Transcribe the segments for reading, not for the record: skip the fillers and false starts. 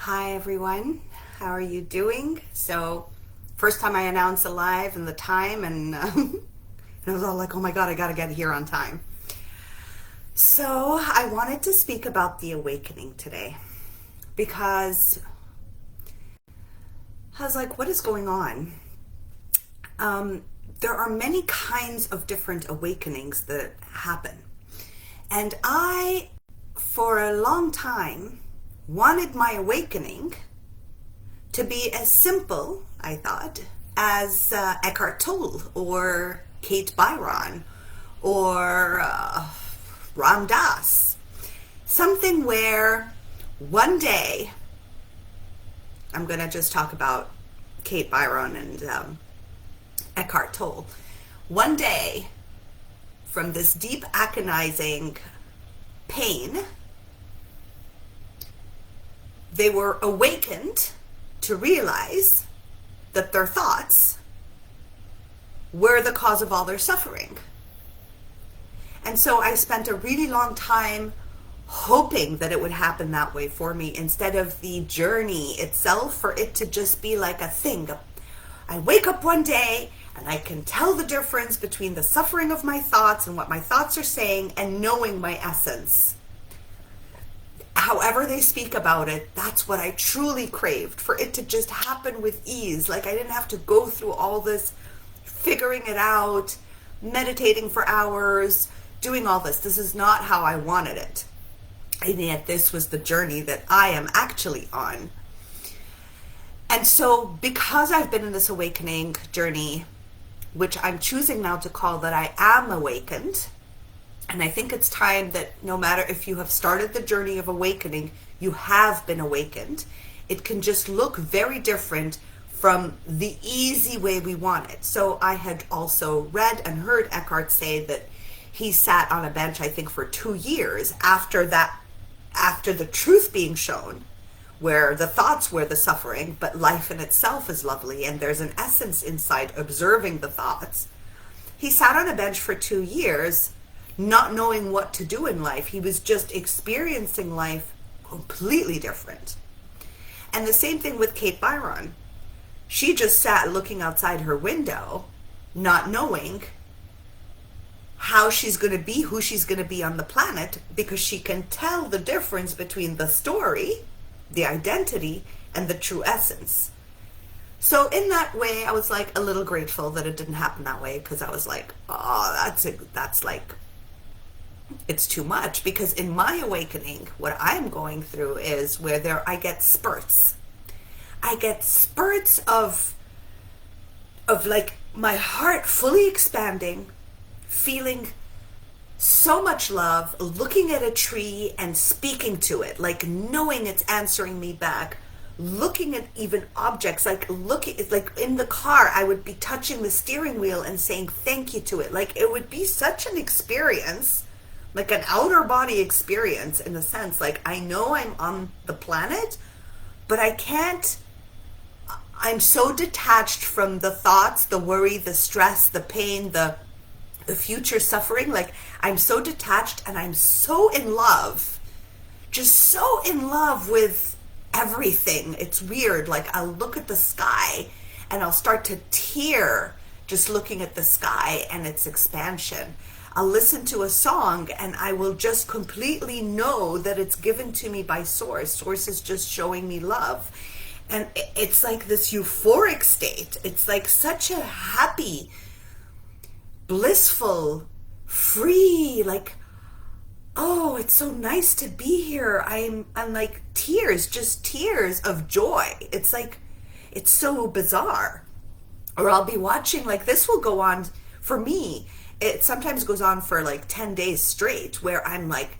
Hi everyone, how are you doing? So, first time I announced the live and the time, and I was all like, oh my god, I gotta get here on time. So, I wanted to speak about the awakening today because I was like, what is going on? There are many kinds of different awakenings that happen. And I, for a long time, wanted my awakening to be as simple, I thought, as Eckhart Tolle or Kate Byron or Ram Dass. Something where one day, I'm going to just talk about Kate Byron and Eckhart Tolle. One day, from this deep agonizing pain, they were awakened to realize that their thoughts were the cause of all their suffering. And so I spent a really long time hoping that it would happen that way for me, instead of the journey itself, for it to just be like a thing. I wake up one day and I can tell the difference between the suffering of my thoughts and what my thoughts are saying, and knowing my essence. However they speak about it, that's what I truly craved, for it to just happen with ease. Like I didn't have to go through all this figuring it out, meditating for hours, doing all this. This is not how I wanted it. And yet this was the journey that I am actually on. And so because I've been in this awakening journey, which I'm choosing now to call that I am awakened, and I think it's time that no matter if you have started the journey of awakening, you have been awakened. It can just look very different from the easy way we want it. So I had also read and heard Eckhart say that he sat on a bench, I think, for 2 years after the truth being shown, where the thoughts were the suffering, but life in itself is lovely, and there's an essence inside observing the thoughts. He sat on a bench for 2 years, not knowing what to do in life. He was just experiencing life completely different. And the same thing with Kate Byron. She just sat looking outside her window, not knowing how she's going to be, who she's going to be on the planet, because she can tell the difference between the story, the identity, and the true essence. So in that way, I was like a little grateful that it didn't happen that way, because I was like, oh, that's like, it's too much. Because in my awakening, what I'm going through is where I get spurts. I get spurts of like my heart fully expanding, feeling so much love, looking at a tree and speaking to it, like knowing it's answering me back, looking at even objects, like in the car, I would be touching the steering wheel and saying thank you to it. Like it would be such an experience, like an outer body experience, in a sense. Like I know I'm on the planet, but I'm so detached from the thoughts, the worry, the stress, the pain, the future suffering. Like I'm so detached, and I'm so in love, just so in love with everything. It's weird. Like I'll look at the sky and I'll start to tear just looking at the sky and its expansion. I'll listen to a song and I will just completely know that it's given to me by Source. Source is just showing me love. And it's like this euphoric state. It's like such a happy, blissful, free, like, oh, it's so nice to be here. I'm like tears, just tears of joy. It's like, it's so bizarre. Or I'll be watching, like this will go on, for me, it sometimes goes on for like 10 days straight, where I'm like,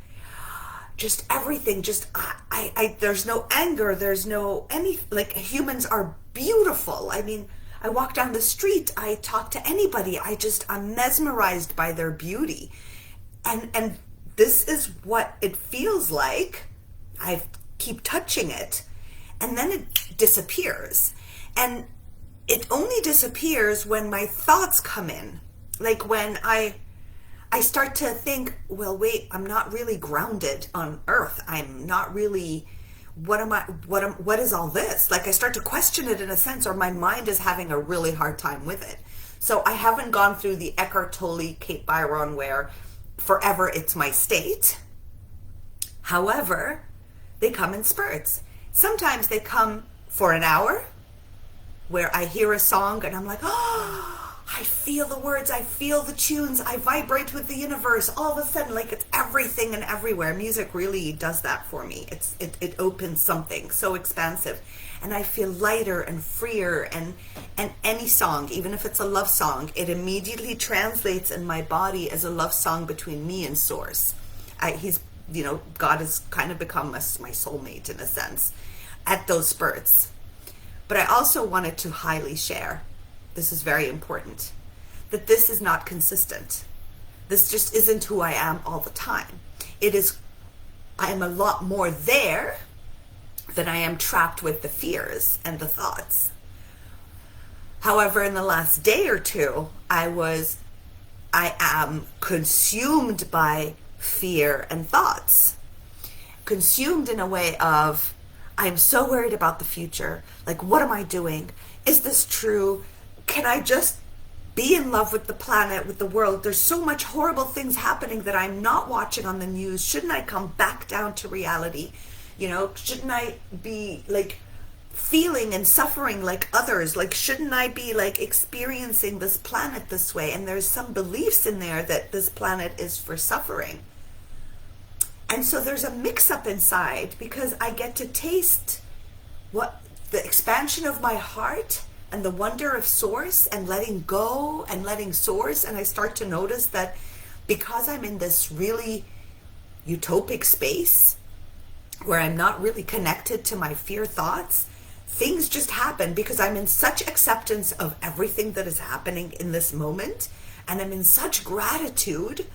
just everything, just, there's no anger, there's no like humans are beautiful. I mean, I walk down the street, I talk to anybody, I'm mesmerized by their beauty. And this is what it feels like. I keep touching it, and then it disappears. And it only disappears when my thoughts come in. Like when I start to think, well, wait, I'm not really grounded on earth. I'm not really what is all this? Like I start to question it in a sense, or my mind is having a really hard time with it. So I haven't gone through the Eckhart Tolle, Kate Byron, where forever it's my state. However, they come in spurts. Sometimes they come for an hour where I hear a song and I'm like, oh, I feel the words, I feel the tunes, I vibrate with the universe. All of a sudden, like it's everything and everywhere. Music really does that for me. It opens something so expansive. And I feel lighter and freer, and any song, even if it's a love song, it immediately translates in my body as a love song between me and Source. God has kind of become my soulmate in a sense at those spurts. But I also wanted to highly share, this is very important, that this is not consistent. This just isn't who I am all the time. I am a lot more there than I am trapped with the fears and the thoughts. However, in the last day or two, I am consumed by fear and thoughts. Consumed in a way of, I'm so worried about the future. Like, what am I doing? Is this true? Can I just be in love with the planet, with the world? There's so much horrible things happening that I'm not watching on the news. Shouldn't I come back down to reality? Shouldn't I be like feeling and suffering like others? Like, shouldn't I be like experiencing this planet this way? And there's some beliefs in there that this planet is for suffering. And so there's a mix-up inside, because I get to taste what the expansion of my heart and the wonder of Source and letting go and letting Source. And I start to notice that because I'm in this really utopic space where I'm not really connected to my fear thoughts, things just happen because I'm in such acceptance of everything that is happening in this moment. And I'm in such gratitude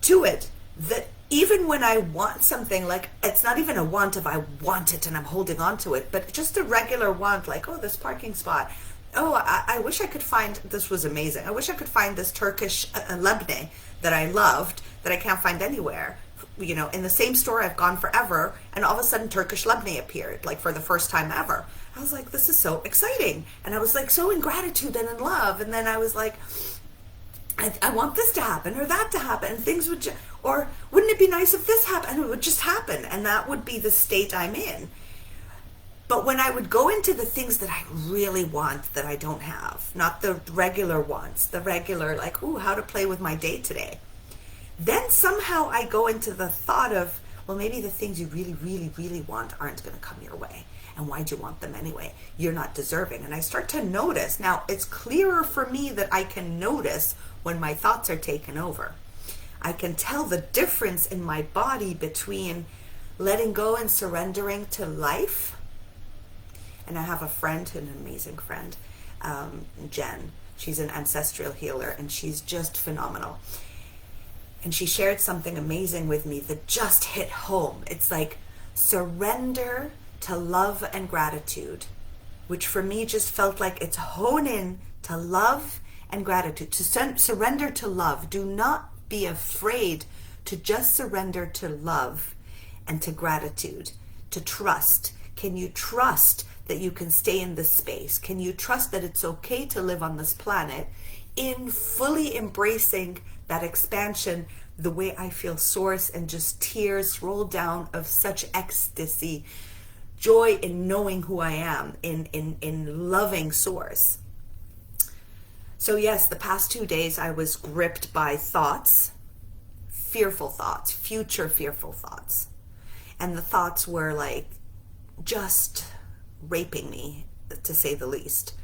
to it that even when I want something, like it's not even a want if I want it and I'm holding on to it, but just a regular want, like, oh, this parking spot. Oh, I wish I could find, this was amazing. I wish I could find this Turkish lebne that I loved that I can't find anywhere. In the same store I've gone forever, and all of a sudden Turkish lebne appeared, like for the first time ever. I was like, this is so exciting. And I was like so in gratitude and in love. And then I was like, I want this to happen or that to happen, and things would or wouldn't it be nice if this happened? And it would just happen, and that would be the state I'm in. But when I would go into the things that I really want that I don't have, not the regular wants, the regular like, ooh, how to play with my day today, then somehow I go into the thought of, well, maybe the things you really, really, really want aren't going to come your way. And why'd you want them anyway? You're not deserving. And I start to notice. Now, it's clearer for me that I can notice when my thoughts are taken over. I can tell the difference in my body between letting go and surrendering to life. And I have a friend, an amazing friend, Jen. She's an ancestral healer, and she's just phenomenal. And she shared something amazing with me that just hit home. It's like surrender to love and gratitude, which for me just felt like it's hone in to love and gratitude, to surrender to love. Do not be afraid to just surrender to love and to gratitude, to trust. Can you trust that you can stay in this space? Can you trust that it's okay to live on this planet in fully embracing that expansion, the way I feel Source, and just tears roll down of such ecstasy, joy in knowing who I am, in loving Source. So yes, the past 2 days I was gripped by thoughts, fearful thoughts, future fearful thoughts. And the thoughts were like just raping me, to say the least,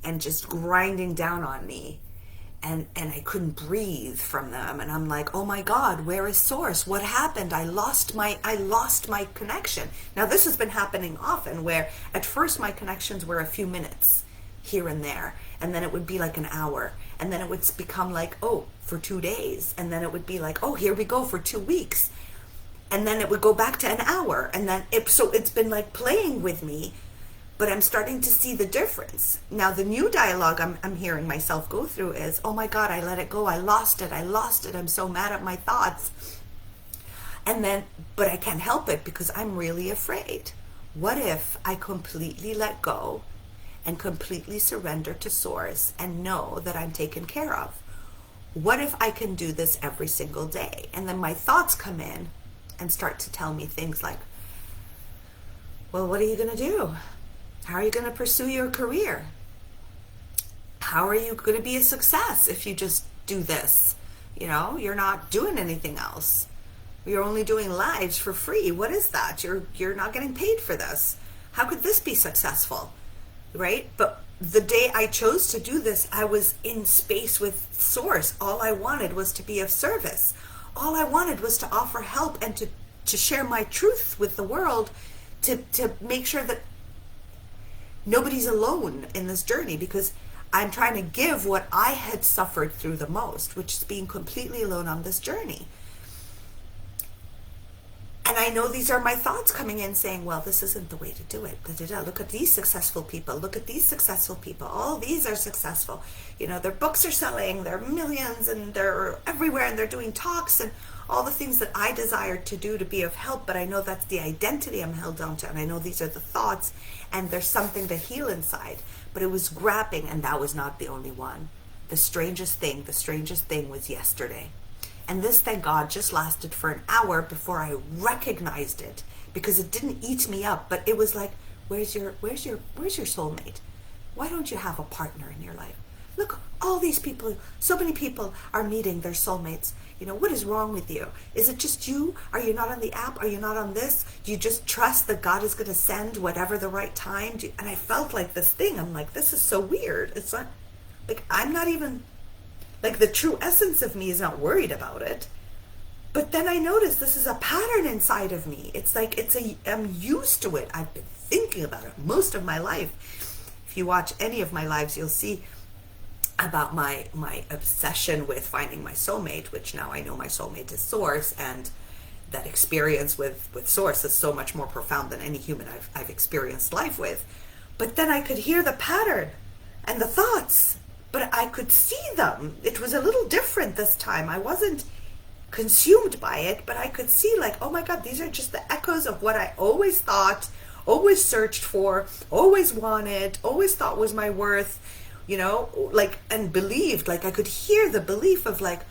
and just grinding down on me. And I couldn't breathe from them. And I'm like, oh my God, where is Source? What happened? I lost my connection. Now this has been happening often, where at first my connections were a few minutes here and there. And then it would be like an hour. And then it would become like, oh, for 2 days. And then it would be like, oh, here we go for 2 weeks. And then it would go back to an hour. And then so it's been like playing with me. But I'm starting to see the difference. Now, the new dialogue I'm hearing myself go through is, oh my God, I let it go. I lost it. I'm so mad at my thoughts. And then, but I can't help it because I'm really afraid. What if I completely let go and completely surrender to Source and know that I'm taken care of? What if I can do this every single day? And then my thoughts come in and start to tell me things like, well, what are you going to do? How are you going to pursue your career? How are you going to be a success if you just do this? You know, you're not doing anything else. You're only doing lives for free. What is that? You're not getting paid for this. How could this be successful? Right? But the day I chose to do this, I was in space with Source. All I wanted was to be of service. All I wanted was to offer help and to share my truth with the world, to make sure that nobody's alone in this journey, because I'm trying to give what I had suffered through the most, which is being completely alone on this journey. And I know these are my thoughts coming in saying, well, this isn't the way to do it. Look at these successful people. Look at these successful people. All these are successful. You know, their books are selling, they're millions, and they're everywhere, and they're doing talks and all the things that I desire to do to be of help. But I know that's the identity I'm held down to. And I know these are the thoughts, and there's something to heal inside. But it was grabbing, and that was not the only one. The strangest thing was yesterday. And this, thank God, just lasted for an hour before I recognized it, because it didn't eat me up, but it was like, where's your soulmate? Why don't you have a partner in your life? Look, all these people, so many people are meeting their soulmates. You know, what is wrong with you? Is it just you? Are you not on the app? Are you not on this? Do you just trust that God is going to send whatever the right time? And I felt like this thing. I'm like, this is so weird. It's not, like, I'm not even, like, the true essence of me is not worried about it. But then I noticed this is a pattern inside of me. It's like, I'm used to it. I've been thinking about it most of my life. If you watch any of my lives, you'll see about my obsession with finding my soulmate, which now I know my soulmate is Source, and that experience with Source is so much more profound than any human I've experienced life with. But then I could hear the pattern and the thoughts, but I could see them. It was a little different this time. I wasn't consumed by it, but I could see, like, oh my God, these are just the echoes of what I always thought, always searched for, always wanted, always thought was my worth, you know, like, and believed. Like, I could hear the belief of, like,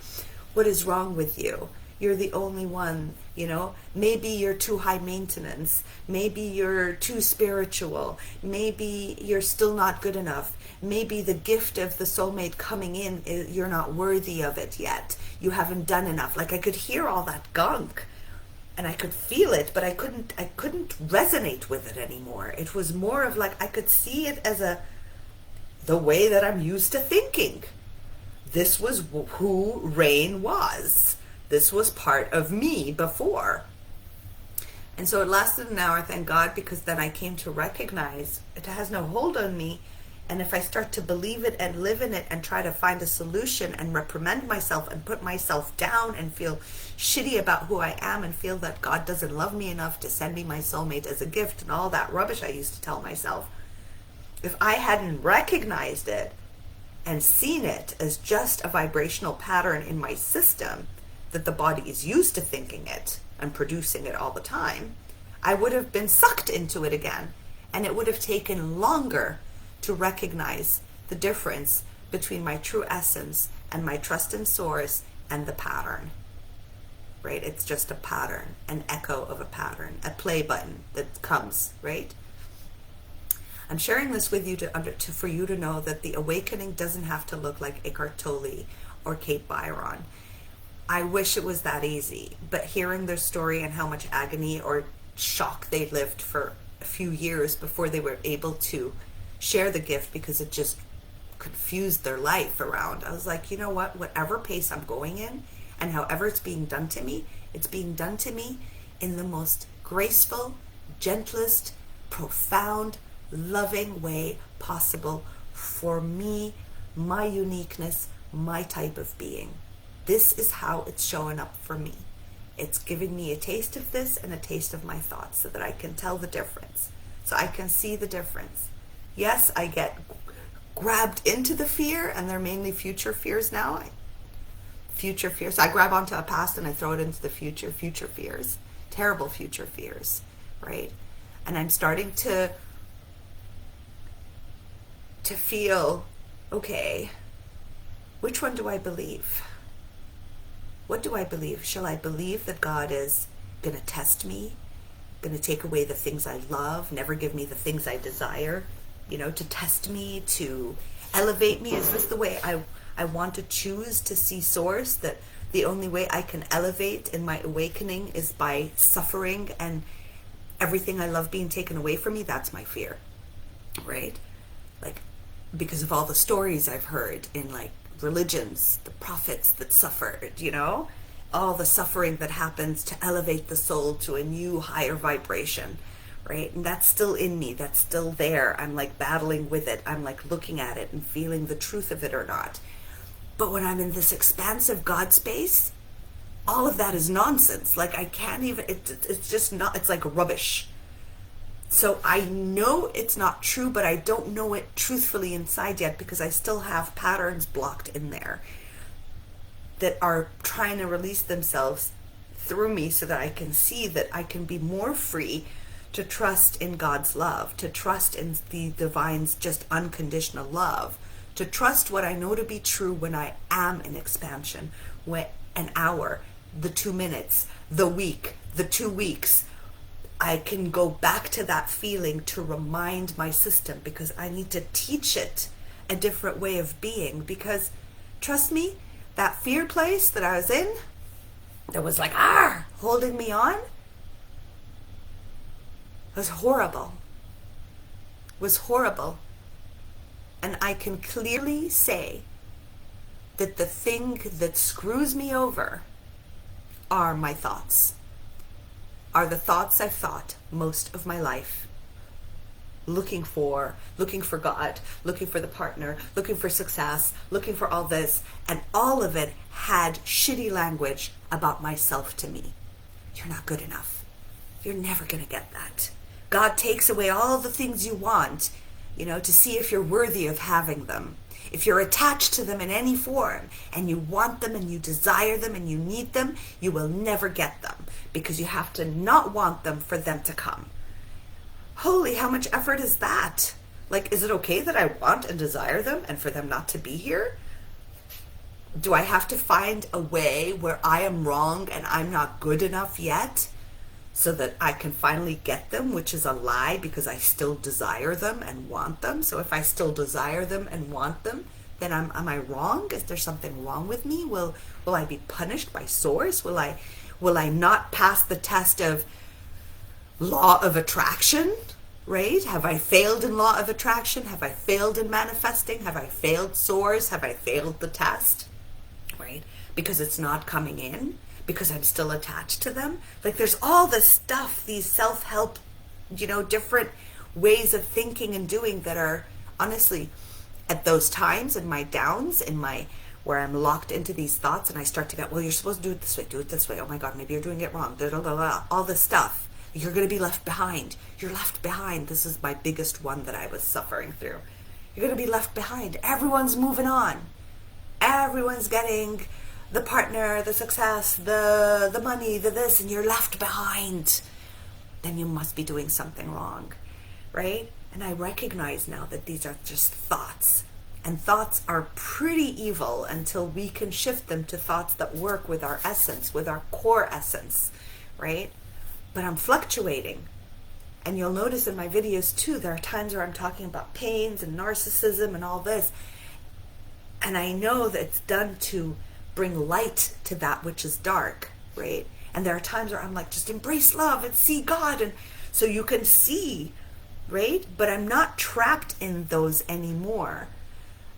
what is wrong with you? You're the only one, you know, maybe you're too high maintenance, maybe you're too spiritual, maybe you're still not good enough, maybe the gift of the soulmate coming in, you're not worthy of it yet, you haven't done enough. Like, I could hear all that gunk and I could feel it, but I couldn't resonate with it anymore. It was more of like, I could see it as the way that I'm used to thinking. This was who Rain was. This was part of me before. And so it lasted an hour, thank God, because then I came to recognize it has no hold on me. And if I start to believe it and live in it and try to find a solution and reprimand myself and put myself down and feel shitty about who I am and feel that God doesn't love me enough to send me my soulmate as a gift and all that rubbish I used to tell myself, if I hadn't recognized it and seen it as just a vibrational pattern in my system, that the body is used to thinking it and producing it all the time, I would have been sucked into it again. And it would have taken longer to recognize the difference between my true essence and my trust in Source and the pattern, right? It's just a pattern, an echo of a pattern, a play button that comes, right? I'm sharing this with you for you to know that the awakening doesn't have to look like Eckhart Tolle or Kate Byron. I wish it was that easy, but hearing their story and how much agony or shock they lived for a few years before they were able to share the gift, because it just confused their life around. I was like, you know what, whatever pace I'm going in and however it's being done to me, it's being done to me in the most graceful, gentlest, profound, loving way possible for me, my uniqueness, my type of being. This is how it's showing up for me. It's giving me a taste of this and a taste of my thoughts so that I can tell the difference, so I can see the difference. Yes, I get grabbed into the fear, and they're mainly future fears now. future fears. I grab onto a past and I throw it into the future fears, terrible future fears, right? And I'm starting to feel, okay, which one do I believe? What do I believe? Shall I believe that God is going to test me, going to take away the things I love, never give me the things I desire, to test me, to elevate me? Is this the way I want to choose to see Source, that the only way I can elevate in my awakening is by suffering and everything I love being taken away from me? That's my fear, right? Like, because of all the stories I've heard in like religions, the prophets that suffered, all the suffering that happens to elevate the soul to a new higher vibration, right? And that's still in me, that's still there. I'm like battling with it. I'm like looking at it and feeling the truth of it or not. But when I'm in this expansive God space, all of that is nonsense. Like I can't even, it's just not, it's like rubbish. So I know it's not true, but I don't know it truthfully inside yet, because I still have patterns blocked in there that are trying to release themselves through me so that I can see that I can be more free to trust in God's love, to trust in the divine's just unconditional love, to trust what I know to be true when I am in expansion, when an hour, the 2 minutes, the week, the 2 weeks, I can go back to that feeling to remind my system, because I need to teach it a different way of being. Because trust me, that fear place that I was in, that was like, holding me on, was horrible. Was horrible. And I can clearly say that the thing that screws me over are my thoughts. Are the thoughts I've thought most of my life, looking for God, looking for the partner, looking for success, looking for all this, and all of it had shitty language about myself to me. You're not good enough. You're never going to get that. God takes away all the things you want, to see if you're worthy of having them. If you're attached to them in any form, and you want them and you desire them and you need them, you will never get them, because you have to not want them for them to come. Holy, how much effort is that? Like, is it okay that I want and desire them and for them not to be here? Do I have to find a way where I am wrong and I'm not good enough yet so that I can finally get them, which is a lie, because I still desire them and want them? So if I still desire them and want them, then am I wrong? Is there something wrong with me? Will I be punished by Source? Will I not pass the test of law of attraction, right? Have I failed in law of attraction? Have I failed in manifesting? Have I failed Source? Have I failed the test, right? Because it's not coming in, because I'm still attached to them. Like, there's all this stuff, these self-help, different ways of thinking and doing that are, honestly, at those times in my downs, where I'm locked into these thoughts and I start to get, well, you're supposed to do it this way. Oh my God, maybe you're doing it wrong. All this stuff. You're going to be left behind. You're left behind. This is my biggest one that I was suffering through. You're going to be left behind. Everyone's moving on. Everyone's getting the partner, the success, the money, the this, and you're left behind. Then you must be doing something wrong, right? And I recognize now that these are just thoughts. And thoughts are pretty evil until we can shift them to thoughts that work with our essence, with our core essence, right? But I'm fluctuating. And you'll notice in my videos too, there are times where I'm talking about pains and narcissism and all this. And I know that it's done to bring light to that which is dark, right? And there are times where I'm like, just embrace love and see God. And so you can see, right? But I'm not trapped in those anymore.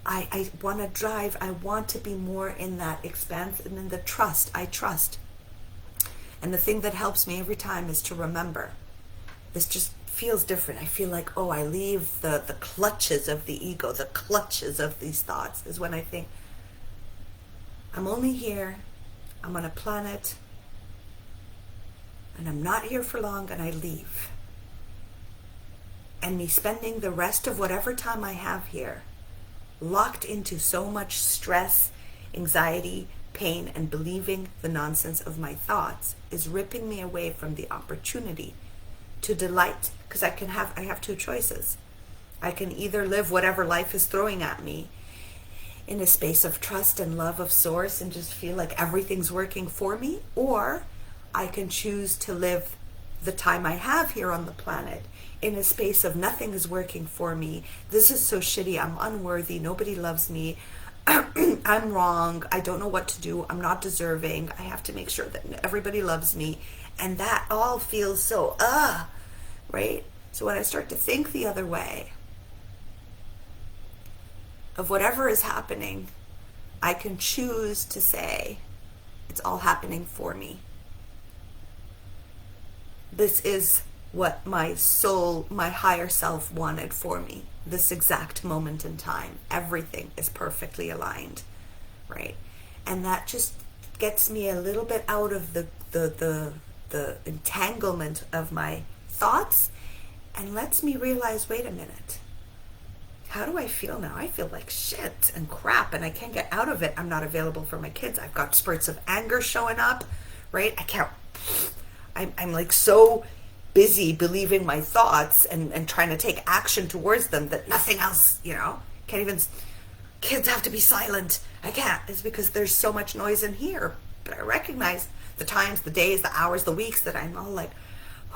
I want to drive. I want to be more in that expanse and in the trust. I trust. And the thing that helps me every time is to remember. This just feels different. I feel like, I leave the clutches of the ego, the clutches of these thoughts, is when I think, I'm only here, I'm on a planet, and I'm not here for long, and I leave. And me spending the rest of whatever time I have here locked into so much stress, anxiety, pain and believing the nonsense of my thoughts is ripping me away from the opportunity to delight. Because I have two choices. I can either live whatever life is throwing at me in a space of trust and love of source and just feel like everything's working for me, or I can choose to live the time I have here on the planet in a space of nothing is working for me. This is so shitty. I'm unworthy. Nobody loves me. I'm wrong. I don't know what to do. I'm not deserving. I have to make sure that everybody loves me. And that all feels so, right? So when I start to think the other way of whatever is happening, I can choose to say, it's all happening for me. This is what my soul, my higher self wanted for me. This exact moment in time. Everything is perfectly aligned, right? And that just gets me a little bit out of the entanglement of my thoughts and lets me realize, wait a minute. How do I feel now? I feel like shit and crap and I can't get out of it. I'm not available for my kids. I've got spurts of anger showing up, right? I'm like so busy believing my thoughts and trying to take action towards them that nothing else, can't even, kids have to be silent. I can't. It's because there's so much noise in here. But I recognize the times, the days, the hours, the weeks that I'm all like,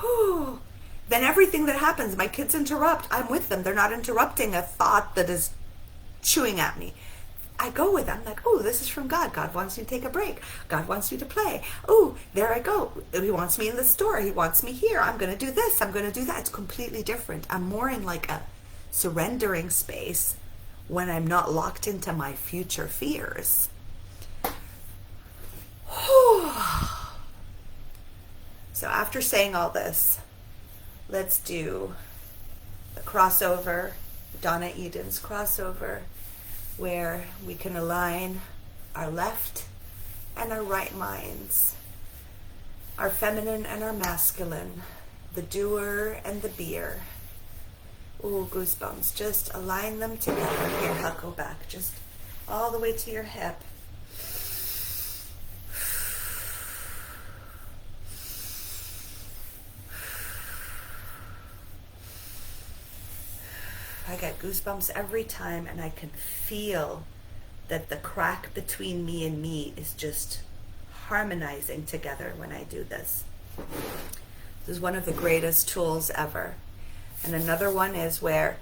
whew. Then everything that happens, my kids interrupt. I'm with them. They're not interrupting a thought that is chewing at me. I go with them like, oh, this is from God. God wants me to take a break. God wants me to play. Oh, there I go. He wants me in the store. He wants me here. I'm going to do this. I'm going to do that. It's completely different. I'm more in like a surrendering space when I'm not locked into my future fears. So after saying all this, let's do the crossover, Donna Eden's crossover, where we can align our left and our right minds, our feminine and our masculine, the doer and the beer. Ooh, goosebumps. Just align them together. Here, I'll go back. Just all the way to your hip. I get goosebumps every time, and I can feel that the crack between me and me is just harmonizing together when I do this. This is one of the greatest tools ever. And another one is where,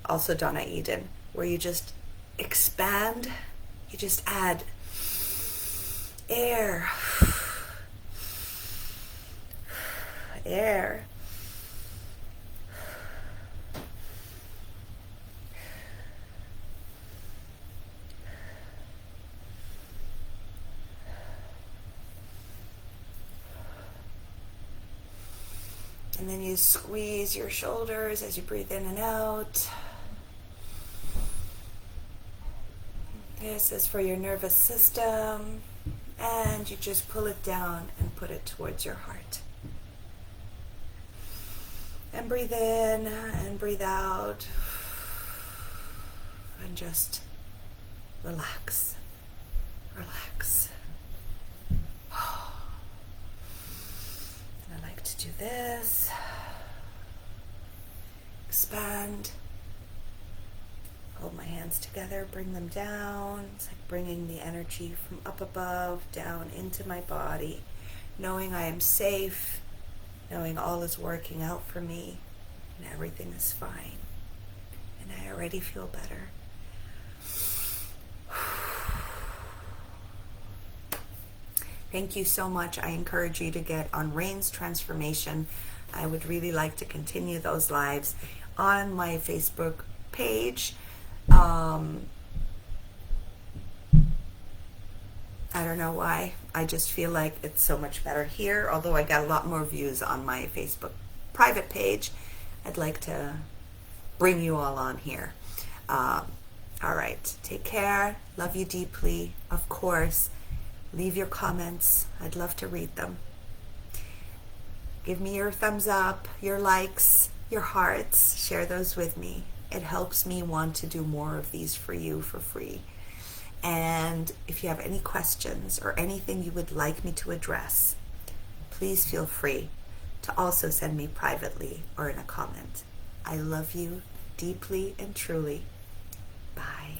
also Donna Eden, where you just expand, you just add air, air. And then you squeeze your shoulders as you breathe in and out. This is for your nervous system. And you just pull it down and put it towards your heart. And breathe in and breathe out. And just relax. Relax. I like to do this. Expand. Hold my hands together, bring them down. It's like bringing the energy from up above down into my body, knowing I am safe, knowing all is working out for me, and everything is fine. And I already feel better. Thank you so much. I encourage you to get on Rain's Transformation. I would really like to continue those lives on my Facebook page. I don't know why. I just feel like it's so much better here, although I got a lot more views on my Facebook private page. I'd like to bring you all on here. All right. Take care. Love you deeply. Of course. Leave your comments. I'd love to read them. Give me your thumbs up, your likes, your hearts. Share those with me. It helps me want to do more of these for you for free. And if you have any questions or anything you would like me to address, please feel free to also send me privately or in a comment. I love you deeply and truly. Bye.